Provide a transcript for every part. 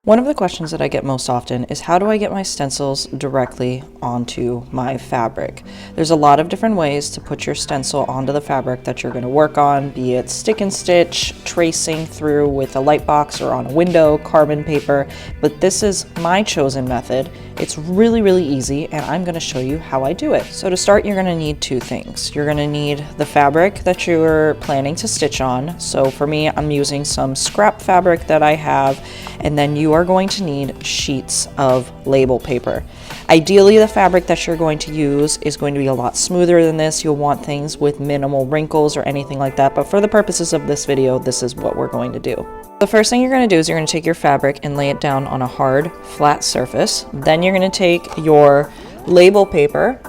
One of the questions that I get most often is how do I get my stencils directly onto my fabric? There's a lot of different ways to put your stencil onto the fabric that you're going to work on, be it stick and stitch, tracing through with a light box or on a window, carbon paper, but this is my chosen method. It's really easy and I'm going to show you how I do it. So to start, you're going to need two things. You're going to need the fabric that you're planning to stitch on. So for me, I'm using some scrap fabric that I have, and then you are going to need sheets of label paper. Ideally, the fabric that you're going to use is going to be a lot smoother than this. You'll want things with minimal wrinkles or anything like that, but for the purposes of this video, this is what we're going to do. The first thing you're going to do is you're going to take your fabric and lay it down on a hard, flat surface. Then you're going to take your label paper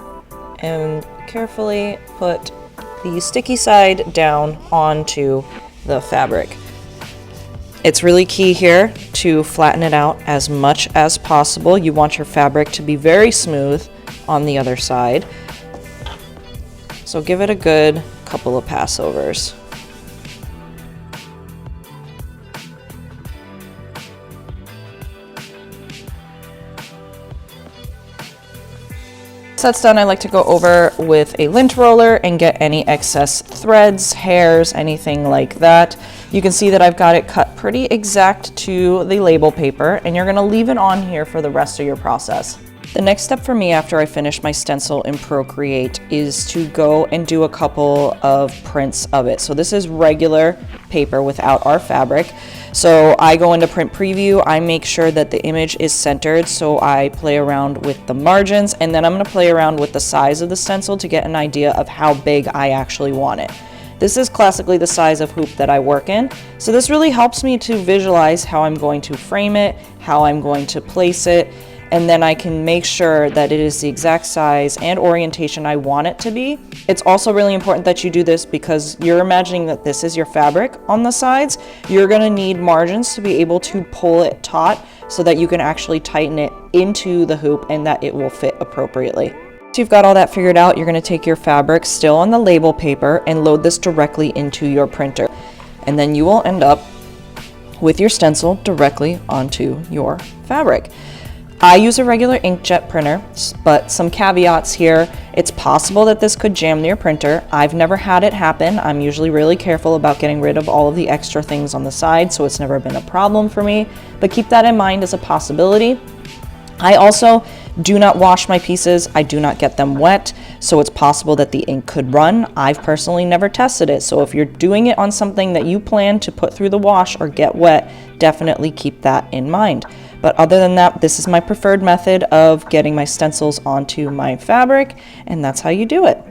and carefully put the sticky side down onto the fabric. It's really key here to flatten it out as much as possible. You want your fabric to be very smooth on the other side. So give it a good couple of passovers. Once that's done, I like to go over with a lint roller and get any excess threads, hairs, anything like that. You can see that I've got it cut pretty exact to the label paper, and you're going to leave it on here for the rest of your process. The next step for me after I finish my stencil in Procreate is to go and do a couple of prints of it. So this is regular paper without our fabric. So I go into print preview, I make sure that the image is centered, so I play around with the margins, and then I'm going to play around with the size of the stencil to get an idea of how big I actually want it. This is classically the size of hoop that I work in, so this really helps me to visualize how I'm going to frame it, how I'm going to place it, and then I can make sure that it is the exact size and orientation I want it to be. It's also really important that you do this because you're imagining that this is your fabric on the sides. You're gonna need margins to be able to pull it taut so that you can actually tighten it into the hoop and that it will fit appropriately. Once you've got all that figured out, you're gonna take your fabric still on the label paper and load this directly into your printer. And then you will end up with your stencil directly onto your fabric. I use a regular inkjet printer, but some caveats here. It's possible that this could jam your printer. I've never had it happen. I'm usually really careful about getting rid of all of the extra things on the side, so it's never been a problem for me, but keep that in mind as a possibility. I also do not wash my pieces. I do not get them wet, so it's possible that the ink could run. I've personally never tested it, so if you're doing it on something that you plan to put through the wash or get wet, definitely keep that in mind. But other than that, this is my preferred method of getting my stencils onto my fabric, and that's how you do it.